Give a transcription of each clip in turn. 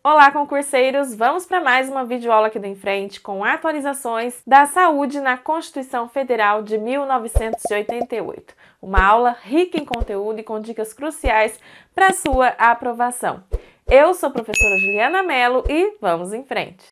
Olá, concurseiros! Vamos para mais uma videoaula aqui do Em Frente com atualizações da saúde na Constituição Federal de 1988. Uma aula rica em conteúdo e com dicas cruciais para sua aprovação. Eu sou a professora Juliana Mello e vamos em frente!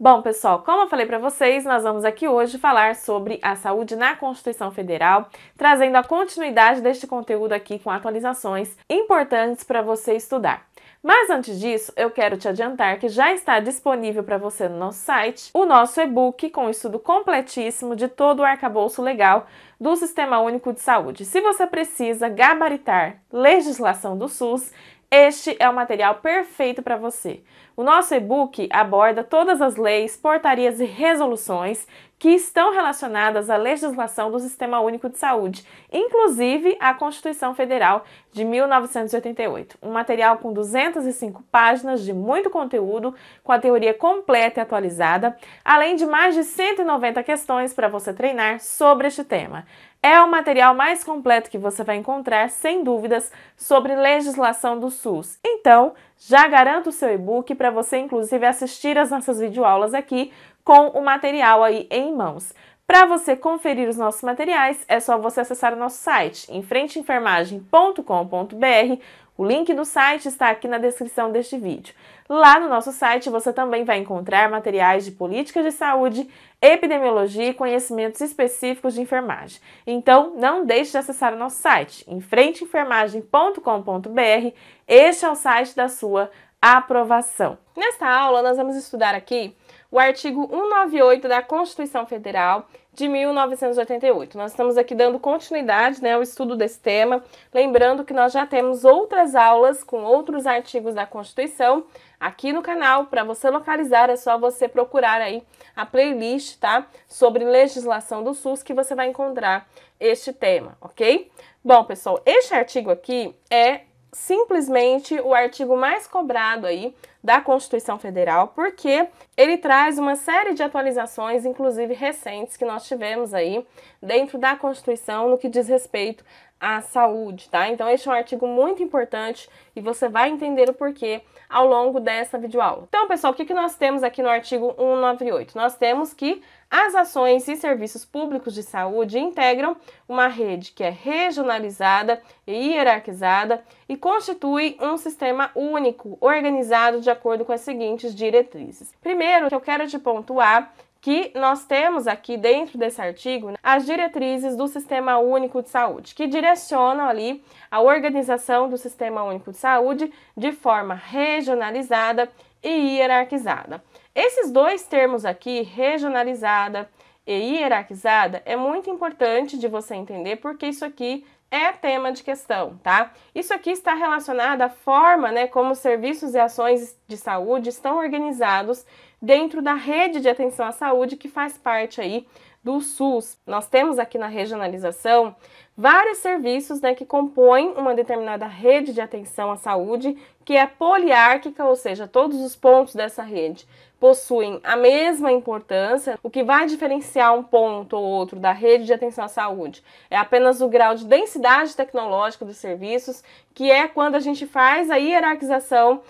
Bom, pessoal, como eu falei para vocês, nós vamos aqui hoje falar sobre a saúde na Constituição Federal, trazendo a continuidade deste conteúdo aqui com atualizações importantes para você estudar. Mas antes disso, eu quero te adiantar que já está disponível para você no nosso site o nosso e-book com o estudo completíssimo de todo o arcabouço legal do Sistema Único de Saúde. Se você precisa gabaritar legislação do SUS, este é o material perfeito para você. O nosso e-book aborda todas as leis, portarias e resoluções que estão relacionadas à legislação do Sistema Único de Saúde, inclusive a Constituição Federal de 1988. Um material com 205 páginas de muito conteúdo, com a teoria completa e atualizada, além de mais de 190 questões para você treinar sobre este tema. É o material mais completo que você vai encontrar, sem dúvidas, sobre legislação do SUS. Então, já garanto o seu e-book para você, inclusive, assistir as nossas videoaulas aqui com o material aí em mãos. Para você conferir os nossos materiais, é só você acessar o nosso site, enfrenteenfermagem.com.br. O link do site está aqui na descrição deste vídeo. Lá no nosso site você também vai encontrar materiais de políticas de saúde, epidemiologia e conhecimentos específicos de enfermagem. Então, não deixe de acessar o nosso site, enfrenteenfermagem.com.br. Este é o site da sua aprovação. Nesta aula, nós vamos estudar aqui o artigo 198 da Constituição Federal de 1988. Nós estamos aqui dando continuidade, ao estudo desse tema, lembrando que nós já temos outras aulas com outros artigos da Constituição aqui no canal. Para você localizar, é só você procurar aí a playlist, tá? Sobre legislação do SUS, que você vai encontrar este tema, ok? Bom, pessoal, este artigo aqui é simplesmente o artigo mais cobrado aí da Constituição Federal, porque ele traz uma série de atualizações, inclusive recentes, que nós tivemos aí dentro da Constituição no que diz respeito à saúde, tá? Então, este é um artigo muito importante e você vai entender o porquê ao longo dessa videoaula. Então, pessoal, o que nós temos aqui no artigo 198? Nós temos que as ações e serviços públicos de saúde integram uma rede que é regionalizada e hierarquizada e constitui um sistema único, organizado de acordo com as seguintes diretrizes. Primeiro, que eu quero te pontuar que nós temos aqui dentro desse artigo as diretrizes do Sistema Único de Saúde, que direcionam ali a organização do Sistema Único de Saúde de forma regionalizada e hierarquizada. Esses dois termos aqui, regionalizada e hierarquizada, é muito importante de você entender, porque isso aqui é tema de questão, tá? Isso aqui está relacionado à forma, como os serviços e ações de saúde estão organizados dentro da rede de atenção à saúde que faz parte aí do SUS. Nós temos aqui na regionalização vários serviços, que compõem uma determinada rede de atenção à saúde, que é poliárquica, ou seja, todos os pontos dessa rede possuem a mesma importância. O que vai diferenciar um ponto ou outro da rede de atenção à saúde é apenas o grau de densidade tecnológica dos serviços, que é quando a gente faz a hierarquização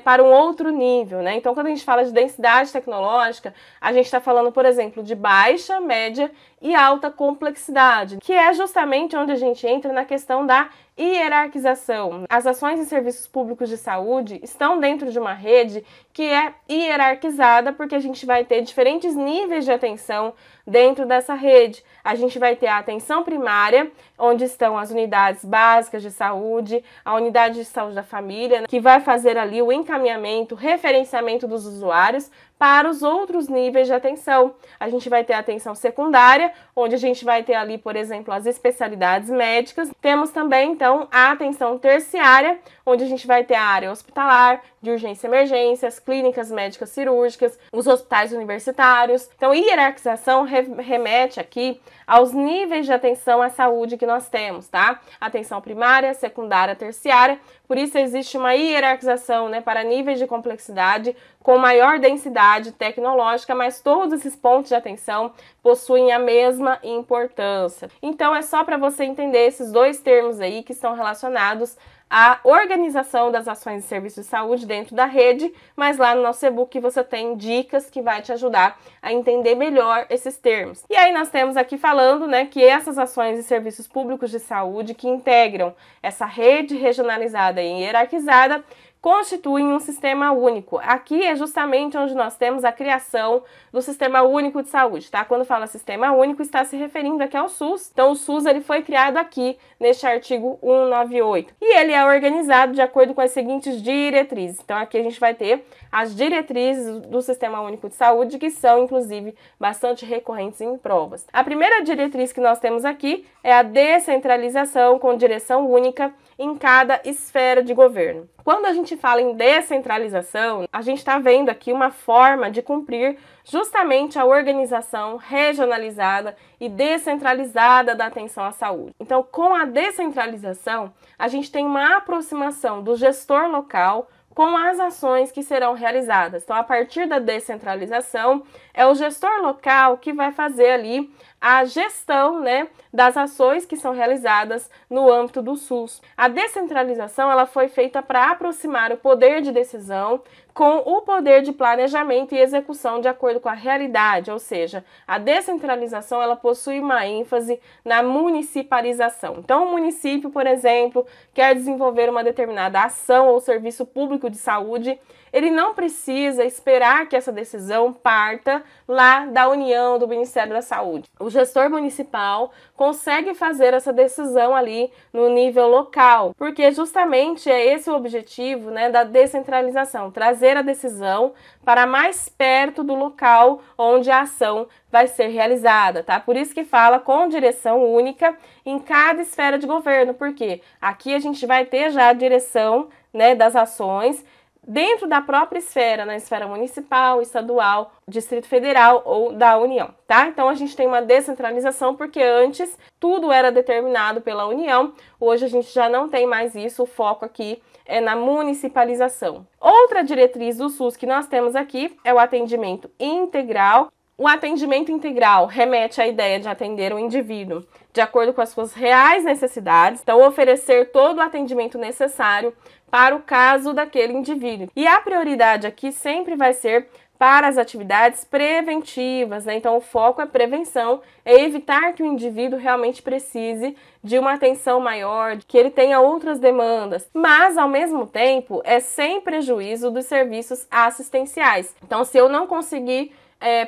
para um outro nível, Então, quando a gente fala de densidade tecnológica, a gente está falando, por exemplo, de baixa, média e alta complexidade, que é justamente onde a gente entra na questão da hierarquização. As ações e serviços públicos de saúde estão dentro de uma rede que é hierarquizada, porque a gente vai ter diferentes níveis de atenção dentro dessa rede. A gente vai ter a atenção primária, onde estão as unidades básicas de saúde, a unidade de saúde da família, que vai fazer ali o encaminhamento, referenciamento dos usuários para os outros níveis de atenção. A gente vai ter a atenção secundária, onde a gente vai ter ali, por exemplo, as especialidades médicas. Temos também, então, a atenção terciária, onde a gente vai ter a área hospitalar, de urgência e emergências, clínicas médicas cirúrgicas, os hospitais universitários. Então, hierarquização remete aqui aos níveis de atenção à saúde que nós temos, tá? Atenção primária, secundária, terciária. Por isso existe uma hierarquização, né, para níveis de complexidade com maior densidade tecnológica, mas todos esses pontos de atenção possuem a mesma importância. Então é só para você entender esses dois termos aí que estão relacionados à organização das ações e serviços de saúde dentro da rede, mas lá no nosso e-book você tem dicas que vai te ajudar a entender melhor esses termos. E aí nós temos aqui falando, né, que essas ações e serviços públicos de saúde que integram essa rede regionalizada e hierarquizada constituem um sistema único. Aqui é justamente onde nós temos a criação do Sistema Único de Saúde, tá? Quando fala Sistema Único, está se referindo aqui ao SUS. Então, o SUS ele foi criado aqui, neste artigo 198. E ele é organizado de acordo com as seguintes diretrizes. Então, aqui a gente vai ter as diretrizes do Sistema Único de Saúde, que são, inclusive, bastante recorrentes em provas. A primeira diretriz que nós temos aqui é a descentralização com direção única em cada esfera de governo. Quando a gente fala em descentralização, a gente está vendo aqui uma forma de cumprir justamente a organização regionalizada e descentralizada da atenção à saúde. Então, com a descentralização, a gente tem uma aproximação do gestor local com as ações que serão realizadas. Então, a partir da descentralização, é o gestor local que vai fazer ali a gestão, né, das ações que são realizadas no âmbito do SUS. A descentralização ela foi feita para aproximar o poder de decisão com o poder de planejamento e execução de acordo com a realidade, ou seja, a descentralização ela possui uma ênfase na municipalização. Então, o município, por exemplo, quer desenvolver uma determinada ação ou serviço público de saúde, ele não precisa esperar que essa decisão parta lá da União, do Ministério da Saúde. O gestor municipal consegue fazer essa decisão ali no nível local, porque justamente é esse o objetivo, né, da descentralização, trazer a decisão para mais perto do local onde a ação vai ser realizada, tá? Por isso que fala com direção única em cada esfera de governo, porque aqui a gente vai ter já a direção, né, das ações dentro da própria esfera, na esfera municipal, estadual, Distrito Federal ou da União, tá? Então a gente tem uma descentralização porque antes tudo era determinado pela União, hoje a gente já não tem mais isso, o foco aqui é na municipalização. Outra diretriz do SUS que nós temos aqui é o atendimento integral. O atendimento integral remete à ideia de atender o indivíduo de acordo com as suas reais necessidades, então oferecer todo o atendimento necessário para o caso daquele indivíduo. E a prioridade aqui sempre vai ser para as atividades preventivas, né? Então o foco é prevenção, é evitar que o indivíduo realmente precise de uma atenção maior, que ele tenha outras demandas, mas ao mesmo tempo é sem prejuízo dos serviços assistenciais. Então se eu não conseguir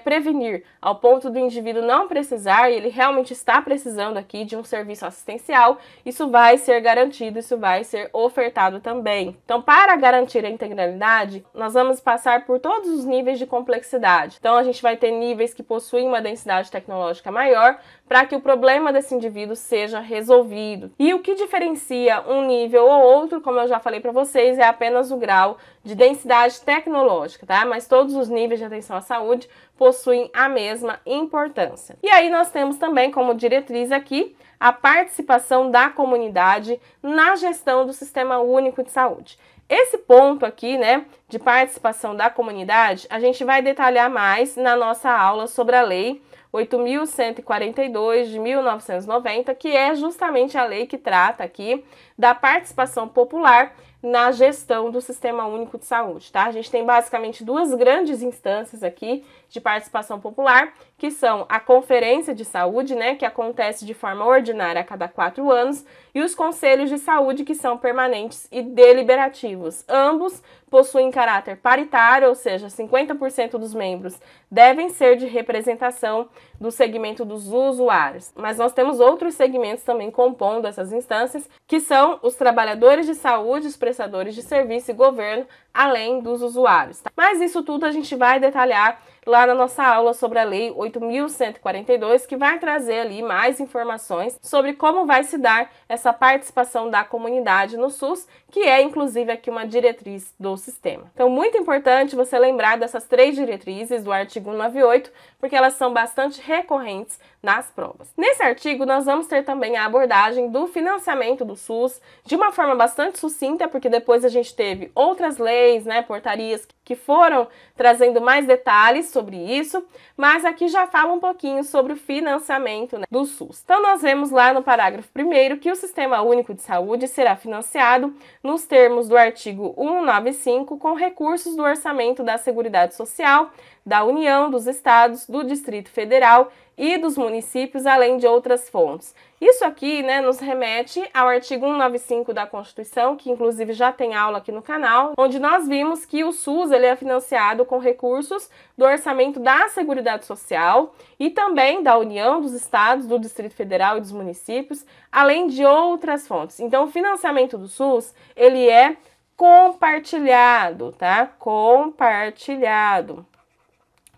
prevenir ao ponto do indivíduo não precisar, e ele realmente está precisando aqui de um serviço assistencial, isso vai ser garantido, isso vai ser ofertado também. Então, para garantir a integralidade, nós vamos passar por todos os níveis de complexidade. Então, a gente vai ter níveis que possuem uma densidade tecnológica maior para que o problema desse indivíduo seja resolvido. E o que diferencia um nível ou outro, como eu já falei para vocês, é apenas o grau de densidade tecnológica, tá? Mas todos os níveis de atenção à saúde possuem a mesma importância. E aí nós temos também como diretriz aqui a participação da comunidade na gestão do Sistema Único de Saúde. Esse ponto aqui, né, de participação da comunidade, a gente vai detalhar mais na nossa aula sobre a Lei 8.142 de 1990, que é justamente a lei que trata aqui da participação popular na gestão do Sistema Único de Saúde, tá? A gente tem basicamente duas grandes instâncias aqui de participação popular, que são a Conferência de Saúde, né, que acontece de forma ordinária a cada 4 anos, e os Conselhos de Saúde, que são permanentes e deliberativos. Ambos possuem caráter paritário, ou seja, 50% dos membros devem ser de representação do segmento dos usuários. Mas nós temos outros segmentos também compondo essas instâncias, que são os trabalhadores de saúde, os prestadores de serviço e governo, além dos usuários, tá? Mas isso tudo a gente vai detalhar lá na nossa aula sobre a Lei 8.142, que vai trazer ali mais informações sobre como vai se dar essa participação da comunidade no SUS, que é inclusive aqui uma diretriz do sistema. Então, muito importante você lembrar dessas 3 diretrizes do artigo 198, porque elas são bastante recorrentes nas provas. Nesse artigo, nós vamos ter também a abordagem do financiamento do SUS de uma forma bastante sucinta, porque depois a gente teve outras leis, né, portarias que foram trazendo mais detalhes sobre isso, mas aqui já fala um pouquinho sobre o financiamento, né, do SUS. Então, nós vemos lá no parágrafo 1º que o Sistema Único de Saúde será financiado nos termos do artigo 195 com recursos do orçamento da Seguridade Social, da União, dos Estados, do Distrito Federal e dos municípios, além de outras fontes. Isso aqui, né, nos remete ao artigo 195 da Constituição, que inclusive já tem aula aqui no canal, onde nós vimos que o SUS ele é financiado com recursos do orçamento da Seguridade Social e também da União, dos Estados, do Distrito Federal e dos municípios, além de outras fontes. Então, o financiamento do SUS, ele é compartilhado, tá? Compartilhado.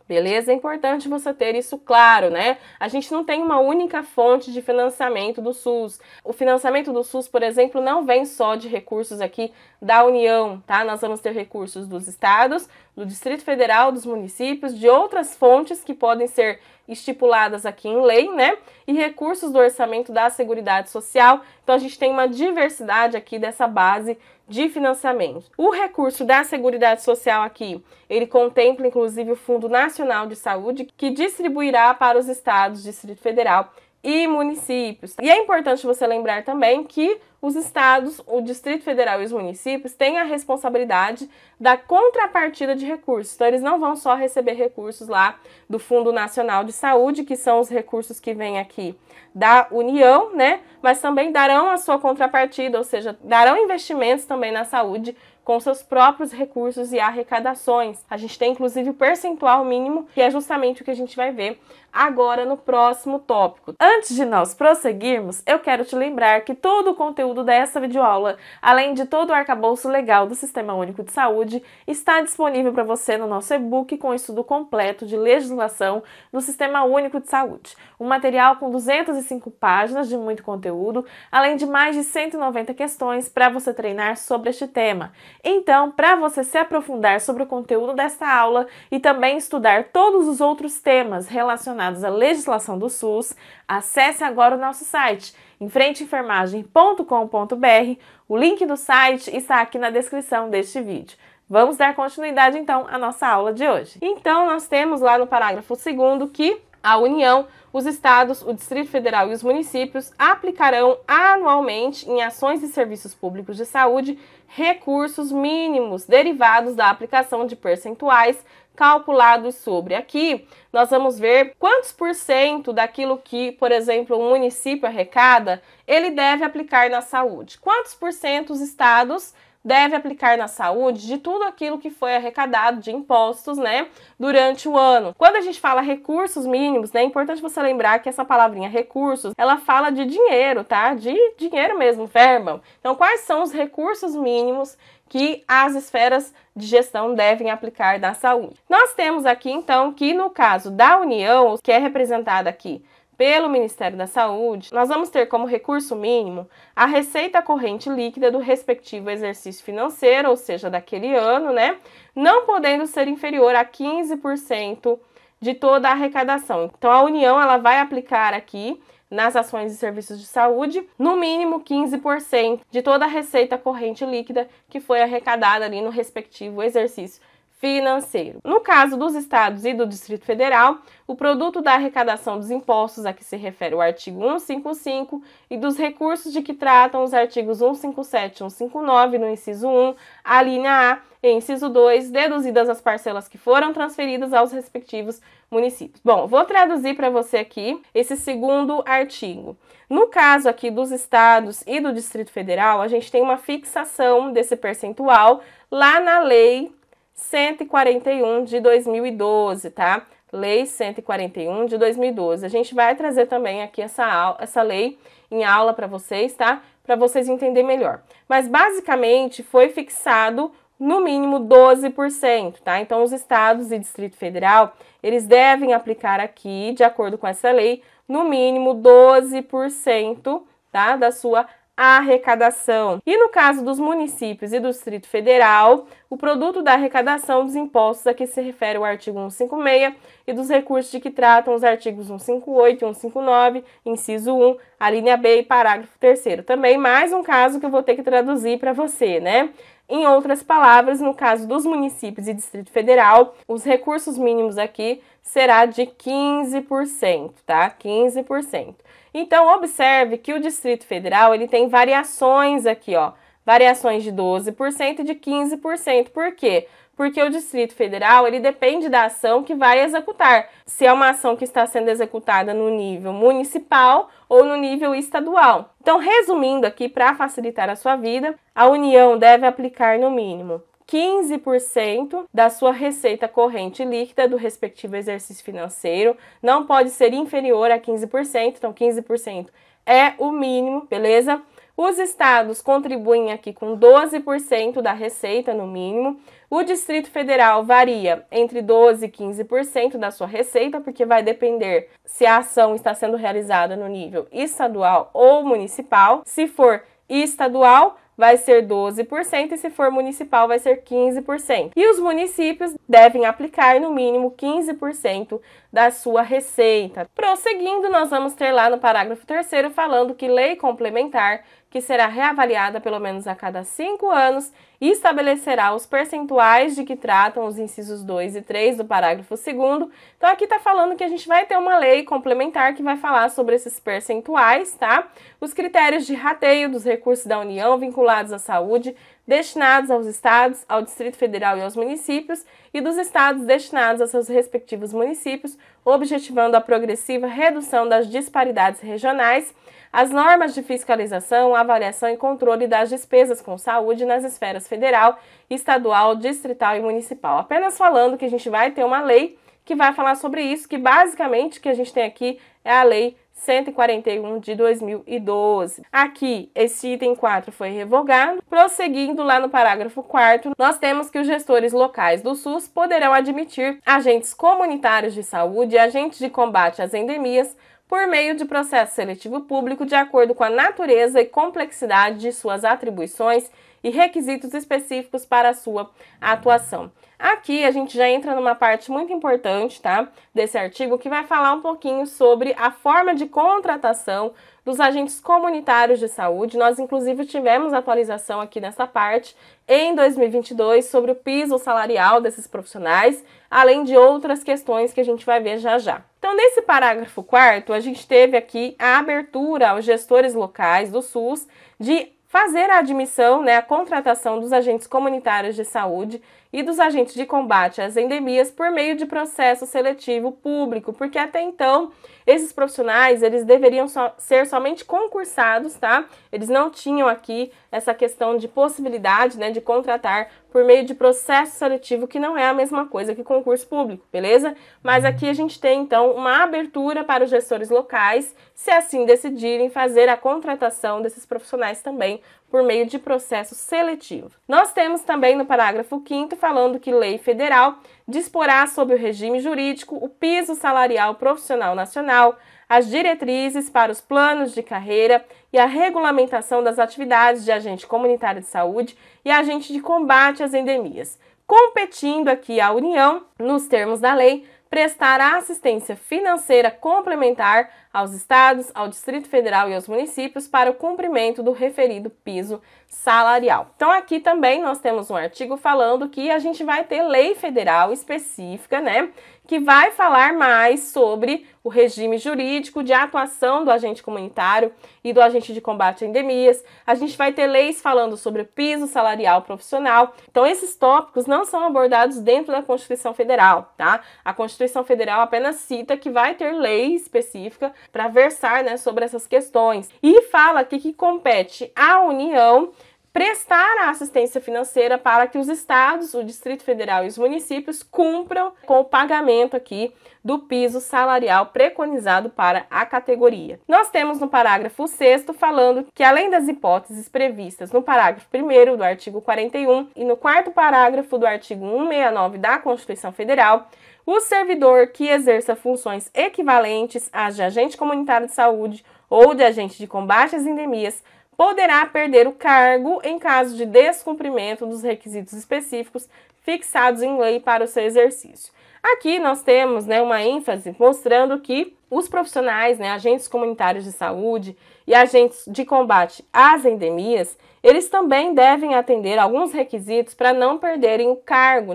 Beleza? É importante você ter isso claro, né? A gente não tem uma única fonte de financiamento do SUS. O financiamento do SUS, por exemplo, não vem só de recursos aqui da União, tá? Nós vamos ter recursos dos estados, do Distrito Federal, dos municípios, de outras fontes que podem ser estipuladas aqui em lei, né? E recursos do orçamento da Seguridade Social. Então, a gente tem uma diversidade aqui dessa base de financiamento. O recurso da Seguridade Social aqui, ele contempla inclusive o Fundo Nacional de Saúde, que distribuirá para os estados, Distrito Federal e municípios. E é importante você lembrar também que os estados, o Distrito Federal e os municípios têm a responsabilidade da contrapartida de recursos. Então, eles não vão só receber recursos lá do Fundo Nacional de Saúde, que são os recursos que vêm aqui da União, né? Mas também darão a sua contrapartida, ou seja, darão investimentos também na saúde com seus próprios recursos e arrecadações. A gente tem, inclusive, o percentual mínimo, que é justamente o que a gente vai ver agora no próximo tópico. Antes de nós prosseguirmos, eu quero te lembrar que todo o conteúdo dessa videoaula, além de todo o arcabouço legal do Sistema Único de Saúde, está disponível para você no nosso e-book com estudo completo de legislação do Sistema Único de Saúde. Um material com 205 páginas de muito conteúdo, além de mais de 190 questões para você treinar sobre este tema. Então, para você se aprofundar sobre o conteúdo desta aula e também estudar todos os outros temas relacionados à legislação do SUS, acesse agora o nosso site, enfrenteenfermagem.com.br. O link do site está aqui na descrição deste vídeo. Vamos dar continuidade, então, à nossa aula de hoje. Então, nós temos lá no parágrafo 2º que a União, os estados, o Distrito Federal e os municípios aplicarão anualmente em ações e serviços públicos de saúde recursos mínimos derivados da aplicação de percentuais calculados sobre. Aqui nós vamos ver quantos % daquilo que, por exemplo, um município arrecada, ele deve aplicar na saúde. Quantos % os estados deve aplicar na saúde de tudo aquilo que foi arrecadado de impostos, né, durante o ano. Quando a gente fala recursos mínimos, né, é importante você lembrar que essa palavrinha recursos, ela fala de dinheiro, tá? De dinheiro mesmo, verbal. Então, quais são os recursos mínimos que as esferas de gestão devem aplicar na saúde? Nós temos aqui, então, que no caso da União, que é representada aqui pelo Ministério da Saúde, nós vamos ter como recurso mínimo a receita corrente líquida do respectivo exercício financeiro, ou seja, daquele ano, né? Não podendo ser inferior a 15% de toda a arrecadação. Então, a União ela vai aplicar aqui nas ações e serviços de saúde, no mínimo 15% de toda a receita corrente líquida que foi arrecadada ali no respectivo exercício financeiro. No caso dos estados e do Distrito Federal, o produto da arrecadação dos impostos a que se refere o artigo 155 e dos recursos de que tratam os artigos 157 e 159 no inciso 1, a linha A e inciso 2, deduzidas as parcelas que foram transferidas aos respectivos municípios. Bom, vou traduzir para você aqui esse segundo artigo. No caso aqui dos estados e do Distrito Federal, a gente tem uma fixação desse percentual lá na Lei 141 de 2012, tá? Lei 141 de 2012. A gente vai trazer também aqui essa lei em aula para vocês, tá? Para vocês entenderem melhor. Mas basicamente foi fixado no mínimo 12%, tá? Então, os estados e Distrito Federal, eles devem aplicar aqui, de acordo com essa lei, no mínimo 12%, tá? Da sua arrecadação. E no caso dos municípios e do Distrito Federal, o produto da arrecadação dos impostos a que se refere o artigo 156 e dos recursos de que tratam os artigos 158 e 159, inciso 1, a linha B e parágrafo 3º. Também mais um caso que eu vou ter que traduzir para você, né? Em outras palavras, no caso dos municípios e Distrito Federal, os recursos mínimos aqui será de 15%, tá? 15%. Então, observe que o Distrito Federal, ele tem variações aqui, ó. Variações de 12% e de 15%. Por quê? Porque o Distrito Federal, ele depende da ação que vai executar. Se é uma ação que está sendo executada no nível municipal ou no nível estadual. Então, resumindo aqui, para facilitar a sua vida, a União deve aplicar no mínimo 15% da sua receita corrente líquida do respectivo exercício financeiro, não pode ser inferior a 15%, então 15% é o mínimo, beleza? Os estados contribuem aqui com 12% da receita no mínimo. O Distrito Federal varia entre 12% e 15% da sua receita, porque vai depender se a ação está sendo realizada no nível estadual ou municipal. Se for estadual, vai ser 12% e se for municipal vai ser 15%. E os municípios devem aplicar no mínimo 15% da sua receita. Prosseguindo, nós vamos ter lá no parágrafo 3º falando que lei complementar, que será reavaliada pelo menos a cada 5 anos, estabelecerá os percentuais de que tratam os incisos 2 e 3 do parágrafo 2º. Então aqui está falando que a gente vai ter uma lei complementar que vai falar sobre esses percentuais, tá? Os critérios de rateio dos recursos da União vinculados à saúde, destinados aos estados, ao Distrito Federal e aos municípios, e dos estados destinados aos seus respectivos municípios, objetivando a progressiva redução das disparidades regionais, as normas de fiscalização, avaliação e controle das despesas com saúde nas esferas federal, estadual, distrital e municipal. Apenas falando que a gente vai ter uma lei que vai falar sobre isso, que basicamente o que a gente tem aqui é a Lei 141 de 2012. Aqui, esse item 4 foi revogado. Prosseguindo lá no parágrafo 4º, nós temos que os gestores locais do SUS poderão admitir agentes comunitários de saúde e agentes de combate às endemias por meio de processo seletivo público de acordo com a natureza e complexidade de suas atribuições e requisitos específicos para a sua atuação. Aqui a gente já entra numa parte muito importante, tá, desse artigo, que vai falar um pouquinho sobre a forma de contratação dos agentes comunitários de saúde. Nós, inclusive, tivemos atualização aqui nessa parte em 2022 sobre o piso salarial desses profissionais, além de outras questões que a gente vai ver já já. Então, nesse parágrafo 4º, a gente teve aqui a abertura aos gestores locais do SUS de fazer a admissão, né, a contratação dos agentes comunitários de saúde e dos agentes de combate às endemias por meio de processo seletivo público, porque até então esses profissionais, eles deveriam ser somente concursados, tá? Eles não tinham aqui essa questão de possibilidade, né, de contratar por meio de processo seletivo, que não é a mesma coisa que concurso público, beleza? Mas aqui a gente tem, então, uma abertura para os gestores locais, se assim decidirem, fazer a contratação desses profissionais também por meio de processo seletivo. Nós temos também no parágrafo 5º falando que lei federal disporá sobre o regime jurídico, o piso salarial profissional nacional, as diretrizes para os planos de carreira e a regulamentação das atividades de agente comunitário de saúde e agente de combate às endemias, competindo aqui à União, nos termos da lei, prestar assistência financeira complementar aos estados, ao Distrito Federal e aos municípios para o cumprimento do referido piso salarial. Então aqui também nós temos um artigo falando que a gente vai ter lei federal específica, né, que vai falar mais sobre o regime jurídico de atuação do agente comunitário e do agente de combate a endemias. A gente vai ter leis falando sobre o piso salarial profissional. Então esses tópicos não são abordados dentro da Constituição Federal, tá? A Constituição Federal apenas cita que vai ter lei específica para versar, né, sobre essas questões. E fala aqui que compete à União prestar a assistência financeira para que os estados, o Distrito Federal e os municípios cumpram com o pagamento aqui do piso salarial preconizado para a categoria. Nós temos no parágrafo 6º falando que, além das hipóteses previstas no parágrafo 1º do artigo 41 e no 4º parágrafo do artigo 169 da Constituição Federal, o servidor que exerça funções equivalentes às de agente comunitário de saúde ou de agente de combate às endemias poderá perder o cargo em caso de descumprimento dos requisitos específicos fixados em lei para o seu exercício. Aqui nós temos, uma ênfase mostrando que os profissionais, agentes comunitários de saúde e agentes de combate às endemias, eles também devem atender alguns requisitos para não perderem o cargo,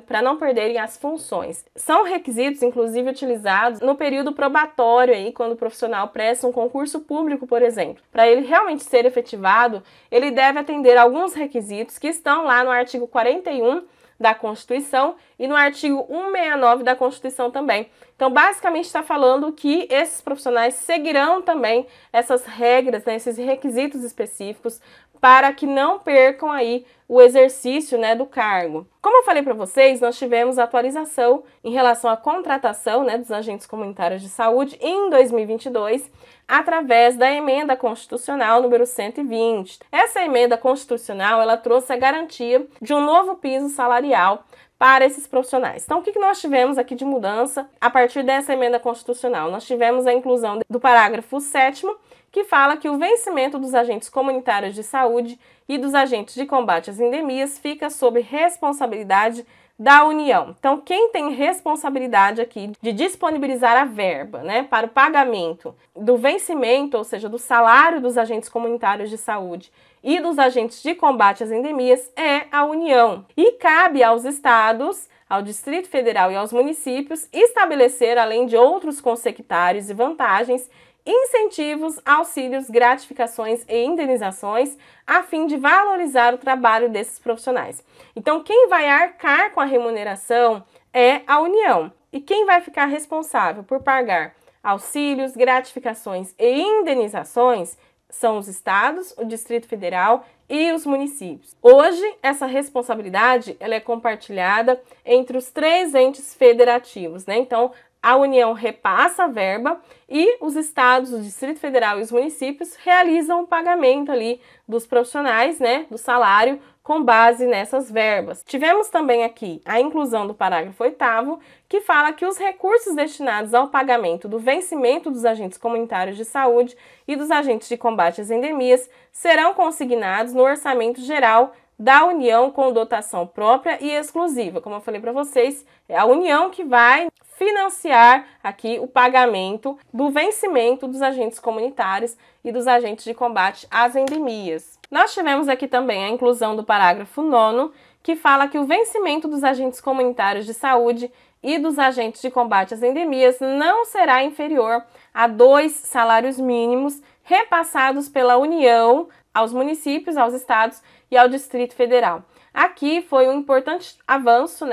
para não perderem as funções. São requisitos, inclusive, utilizados no período probatório, aí, quando o profissional presta um concurso público, por exemplo. Para ele realmente ser efetivado, ele deve atender alguns requisitos que estão lá no artigo 41 da Constituição e no artigo 169 da Constituição também. Então, basicamente, está falando que esses profissionais seguirão também essas regras, esses requisitos específicos para que não percam aí o exercício do cargo. Como eu falei para vocês, nós tivemos atualização em relação à contratação dos agentes comunitários de saúde em 2022, através da emenda constitucional número 120. Essa emenda constitucional, ela trouxe a garantia de um novo piso salarial para esses profissionais. Então, o que nós tivemos aqui de mudança a partir dessa emenda constitucional? Nós tivemos a inclusão do parágrafo 7º, que fala que o vencimento dos agentes comunitários de saúde e dos agentes de combate às endemias fica sob responsabilidade da União. Então, quem tem responsabilidade aqui de disponibilizar a verba, para o pagamento do vencimento, ou seja, do salário dos agentes comunitários de saúde e dos agentes de combate às endemias, é a União. E cabe aos estados, ao Distrito Federal e aos municípios estabelecer, além de outros consectários e vantagens, incentivos, auxílios, gratificações e indenizações a fim de valorizar o trabalho desses profissionais. Então, quem vai arcar com a remuneração é a União. E quem vai ficar responsável por pagar auxílios, gratificações e indenizações são os estados, o Distrito Federal e os municípios. Hoje, essa responsabilidade ela é compartilhada entre os 3 entes federativos, Então, a União repassa a verba e os estados, o Distrito Federal e os municípios realizam o pagamento ali dos profissionais, do salário, com base nessas verbas. Tivemos também aqui a inclusão do parágrafo 8º, que fala que os recursos destinados ao pagamento do vencimento dos agentes comunitários de saúde e dos agentes de combate às endemias serão consignados no orçamento geral da União com dotação própria e exclusiva. Como eu falei para vocês, é a União que vai financiar aqui o pagamento do vencimento dos agentes comunitários e dos agentes de combate às endemias. Nós tivemos aqui também a inclusão do parágrafo 9º, que fala que o vencimento dos agentes comunitários de saúde e dos agentes de combate às endemias não será inferior a 2 salários mínimos repassados pela União aos municípios, aos estados e ao Distrito Federal. Aqui foi um importante avanço,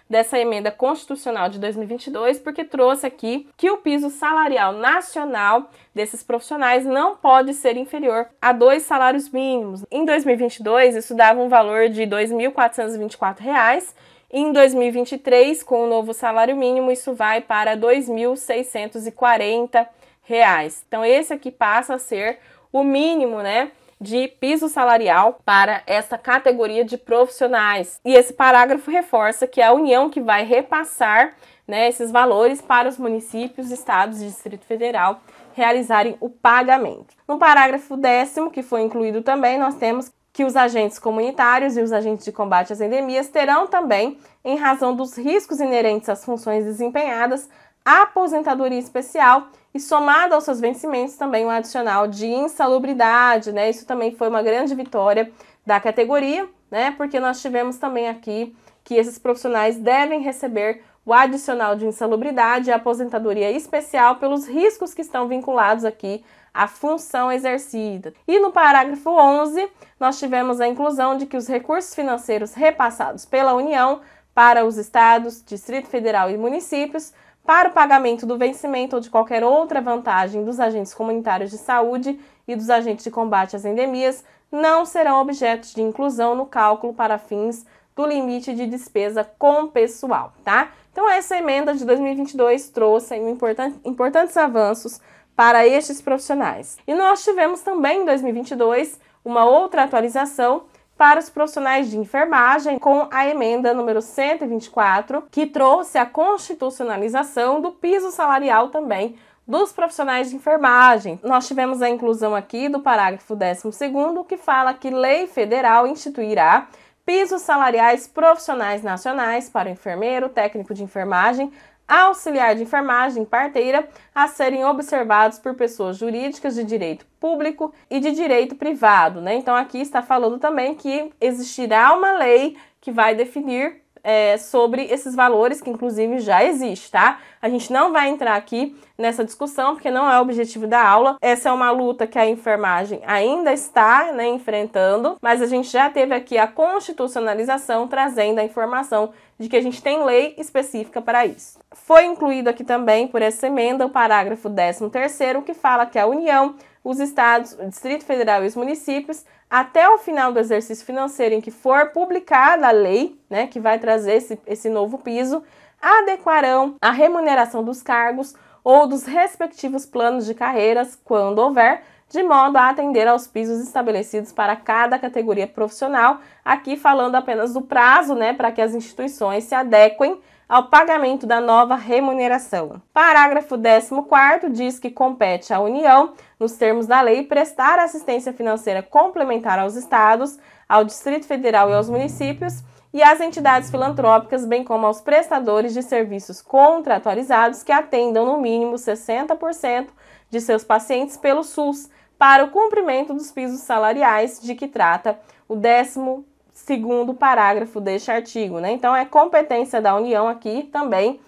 dessa emenda constitucional de 2022, porque trouxe aqui que o piso salarial nacional desses profissionais não pode ser inferior a 2 salários mínimos. Em 2022, isso dava um valor de R$ 2.424. Em 2023, com o novo salário mínimo, isso vai para R$ 2.640. Então, esse aqui passa a ser o mínimo, de piso salarial para essa categoria de profissionais. E esse parágrafo reforça que é a União que vai repassar esses valores para os municípios, estados e Distrito Federal realizarem o pagamento. No parágrafo 10º, que foi incluído também, nós temos que os agentes comunitários e os agentes de combate às endemias terão também, em razão dos riscos inerentes às funções desempenhadas, a aposentadoria especial e, somado aos seus vencimentos, também um adicional de insalubridade, Isso também foi uma grande vitória da categoria, Porque nós tivemos também aqui que esses profissionais devem receber o adicional de insalubridade e aposentadoria especial pelos riscos que estão vinculados aqui à função exercida. E no parágrafo 11, nós tivemos a inclusão de que os recursos financeiros repassados pela União para os estados, Distrito Federal e municípios para o pagamento do vencimento ou de qualquer outra vantagem dos agentes comunitários de saúde e dos agentes de combate às endemias não serão objetos de inclusão no cálculo para fins do limite de despesa com pessoal, tá? Então essa emenda de 2022 trouxe importantes avanços para estes profissionais. E nós tivemos também em 2022 uma outra atualização para os profissionais de enfermagem com a emenda número 124, que trouxe a constitucionalização do piso salarial também dos profissionais de enfermagem. Nós tivemos a inclusão aqui do parágrafo 12º, que fala que lei federal instituirá pisos salariais profissionais nacionais para o enfermeiro, técnico de enfermagem, auxiliar de enfermagem, parteira, a serem observados por pessoas jurídicas de direito público e de direito privado, né? Então aqui está falando também que existirá uma lei que vai definir sobre esses valores, que inclusive já existe, tá? A gente não vai entrar aqui nessa discussão, porque não é o objetivo da aula. Essa é uma luta que a enfermagem ainda está, né, enfrentando, mas a gente já teve aqui a constitucionalização, trazendo a informação de que a gente tem lei específica para isso. Foi incluído aqui também, por essa emenda, o parágrafo 13º, que fala que a União, os estados, o Distrito Federal e os municípios, até o final do exercício financeiro em que for publicada a lei, né, que vai trazer esse novo piso, adequarão a remuneração dos cargos ou dos respectivos planos de carreiras, quando houver, de modo a atender aos pisos estabelecidos para cada categoria profissional, aqui falando apenas do prazo, né, para que as instituições se adequem ao pagamento da nova remuneração. Parágrafo 14º diz que compete à União, nos termos da lei, prestar assistência financeira complementar aos estados, ao Distrito Federal e aos municípios e às entidades filantrópicas, bem como aos prestadores de serviços contratualizados que atendam no mínimo 60% de seus pacientes pelo SUS, para o cumprimento dos pisos salariais de que trata o 12º parágrafo deste artigo, né? Então é competência da União aqui também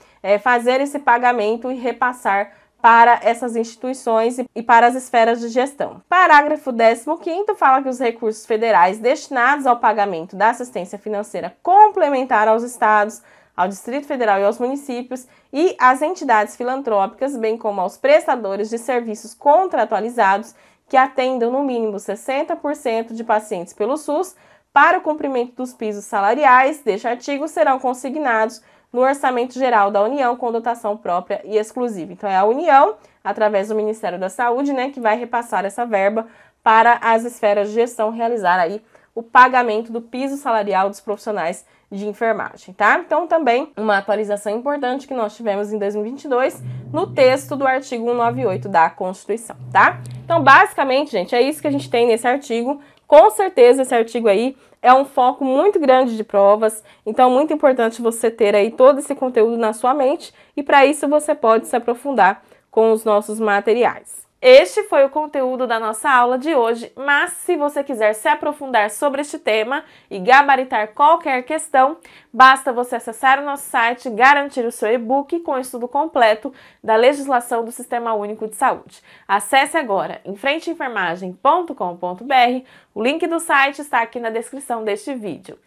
fazer esse pagamento e repassar para essas instituições e para as esferas de gestão. Parágrafo 15º fala que os recursos federais destinados ao pagamento da assistência financeira complementar aos estados, ao Distrito Federal e aos municípios e às entidades filantrópicas, bem como aos prestadores de serviços contratualizados que atendam no mínimo 60% de pacientes pelo SUS, para o cumprimento dos pisos salariais deste artigo, serão consignados no Orçamento Geral da União com dotação própria e exclusiva. Então é a União, através do Ministério da Saúde, né, que vai repassar essa verba para as esferas de gestão realizar aí o pagamento do piso salarial dos profissionais de enfermagem, tá? Então também uma atualização importante que nós tivemos em 2022 no texto do artigo 198 da Constituição, tá? Então basicamente, gente, é isso que a gente tem nesse artigo. Com certeza esse artigo aí é um foco muito grande de provas, então muito importante você ter aí todo esse conteúdo na sua mente e para isso você pode se aprofundar com os nossos materiais. Este foi o conteúdo da nossa aula de hoje, mas se você quiser se aprofundar sobre este tema e gabaritar qualquer questão, basta você acessar o nosso site, garantir o seu e-book com o estudo completo da legislação do Sistema Único de Saúde. Acesse agora enfrenteenfermagem.com.br, o link do site está aqui na descrição deste vídeo.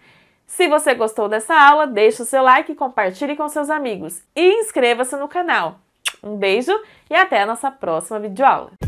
Se você gostou dessa aula, deixe o seu like, compartilhe com seus amigos e inscreva-se no canal. Um beijo e até a nossa próxima videoaula.